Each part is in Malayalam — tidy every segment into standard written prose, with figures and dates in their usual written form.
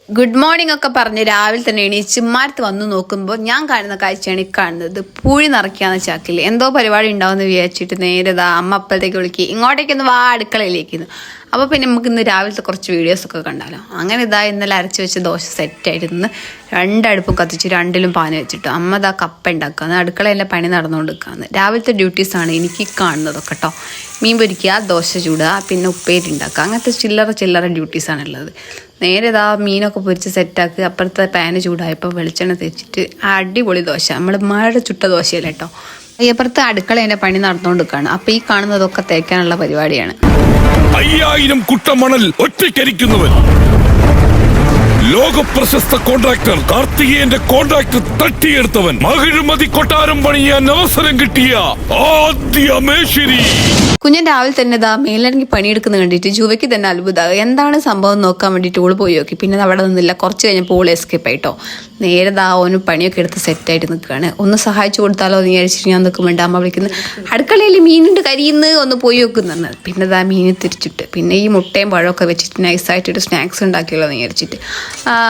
ഗുഡ് മോർണിംഗ് ഒക്കെ പറഞ്ഞ് രാവിലെ തന്നെ എണീച്ച് മരത്ത് വന്ന് നോക്കുമ്പോൾ ഞാൻ കാണുന്ന കാഴ്ചയാണ് ഈ കാണുന്നത്. പൂഴി നിറയ്ക്കാന്ന് ചാക്കിൽ എന്തോ പരിപാടി ഉണ്ടാവുമെന്ന് വിചാരിച്ചിട്ട് നേരെ അമ്മ അപ്പഴത്തേക്ക് വിളിക്കുക, ഇങ്ങോട്ടേക്കൊന്ന് വാ അടുക്കളയിലേക്കുന്നു. അപ്പോൾ പിന്നെ നമുക്ക് ഇന്ന് രാവിലത്തെ കുറച്ച് വീഡിയോസൊക്കെ കണ്ടാലോ. അങ്ങനെ ഇന്നലെ അരച്ച് വെച്ച് ദോശ സെറ്റായിരുന്നു. രണ്ടടുപ്പും കത്തിച്ച് രണ്ടിലും പാന വെച്ചിട്ട് അമ്മ കപ്പ ഉണ്ടാക്കുകയാണ്. അടുക്കളയെല്ലാം പണി നടന്നുകൊണ്ടിരിക്കുകയാണ്. രാവിലത്തെ ഡ്യൂട്ടീസാണ് എനിക്ക് കാണുന്നതൊക്കെ കേട്ടോ. മീൻ പൊരിക്കുക, ദോശ ചൂടുക, പിന്നെ ഉപ്പേരി ഉണ്ടാക്കുക, അങ്ങനത്തെ ചില്ലറ ഡ്യൂട്ടീസാണുള്ളത്. നേരെ മീനൊക്കെ പൊരിച്ച് സെറ്റാക്കുക. അപ്പുറത്തെ പാന് ചൂടായപ്പോൾ വെളിച്ചെണ്ണ തേച്ചിട്ട് അടിപൊളി ദോശ, നമ്മൾ മഴ ചുട്ട ദോശയല്ല കേട്ടോ. അപ്പുറത്തെ അടുക്കളേൻ്റെ പണി നടന്നുകൊണ്ടിരിക്കുകയാണ്. അപ്പോൾ ഈ കാണുന്നതൊക്കെ തേക്കാനുള്ള പരിപാടിയാണ്. 5000 കുട്ടമണൽ ഒറ്റയ്ക്കരിക്കുന്നവൻ, ലോക പ്രശസ്ത കോൺട്രാക്ടർ കാർത്തികേയന്റെ കോൺട്രാക്ട് തട്ടിയെടുത്തവൻ, മഹിഴ്മതി കൊട്ടാരം പണിയാൻ അവസരം കിട്ടിയ ആദ്യ മേശിരി. കുഞ്ഞൻ രാവിലെ തന്നെ മേലിറങ്ങി പണിയെടുക്കുന്ന കണ്ടിട്ട് ജുവയ്ക്ക് തന്നെ അത്ഭുതമാകും. എന്താണ് സംഭവം നോക്കാൻ വേണ്ടിയിട്ട് ഓള് പോയി നോക്കി. പിന്നെ അവിടെ നിന്നില്ല. കുറച്ച് കഴിഞ്ഞപ്പോൾ ഓൾ എസ്കേപ്പ് ആയിട്ടോ. നേരെ ഓന് പണിയൊക്കെ എടുത്ത് സെറ്റായിട്ട് നിൽക്കുകയാണ്. ഒന്ന് സഹായിച്ചു കൊടുത്താലോ എന്ന് വിചാരിച്ചിട്ട് ഞാൻ നിൽക്കുമ്പോൾ അമ്മ വിളിക്കുന്നത്, അടുക്കളയിൽ മീനുണ്ട് കരിയുന്ന്, ഒന്ന് പോയി വെക്കുന്നുണ്ട്. പിന്നെ മീൻ തിരിച്ചിട്ട് പിന്നെ ഈ മുട്ടയും പഴമൊക്കെ വെച്ചിട്ട് നൈസായിട്ടൊരു സ്നാക്സ് ഉണ്ടാക്കിയല്ലോ എന്ന് വിചാരിച്ചിട്ട്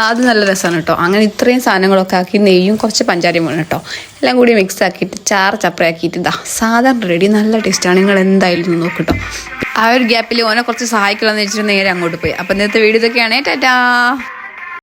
അത് നല്ല രസമാണ് കേട്ടോ. അങ്ങനെ ഇത്രയും സാധനങ്ങളൊക്കെ ആക്കി നെയ്യും കുറച്ച് പഞ്ചാരയും വേണം കേട്ടോ. എല്ലാം കൂടി മിക്സ് ആക്കിയിട്ട് ചപ്പറയാക്കിയിട്ട് സാധാരണ റെഡി. നല്ല ടേസ്റ്റാണ്. നിങ്ങൾ എന്തായാലും നോക്കിട്ടോ. ആ ഒരു ഗ്യാപ്പിൽ ഓനെ കുറച്ച് സഹായിക്കണമെന്ന് വെച്ചിട്ട് നേരെ അങ്ങോട്ട് പോയി. അപ്പം ഇന്നത്തെ വീഡിയോ ഇതൊക്കെയാണേ. ടാറ്റാ.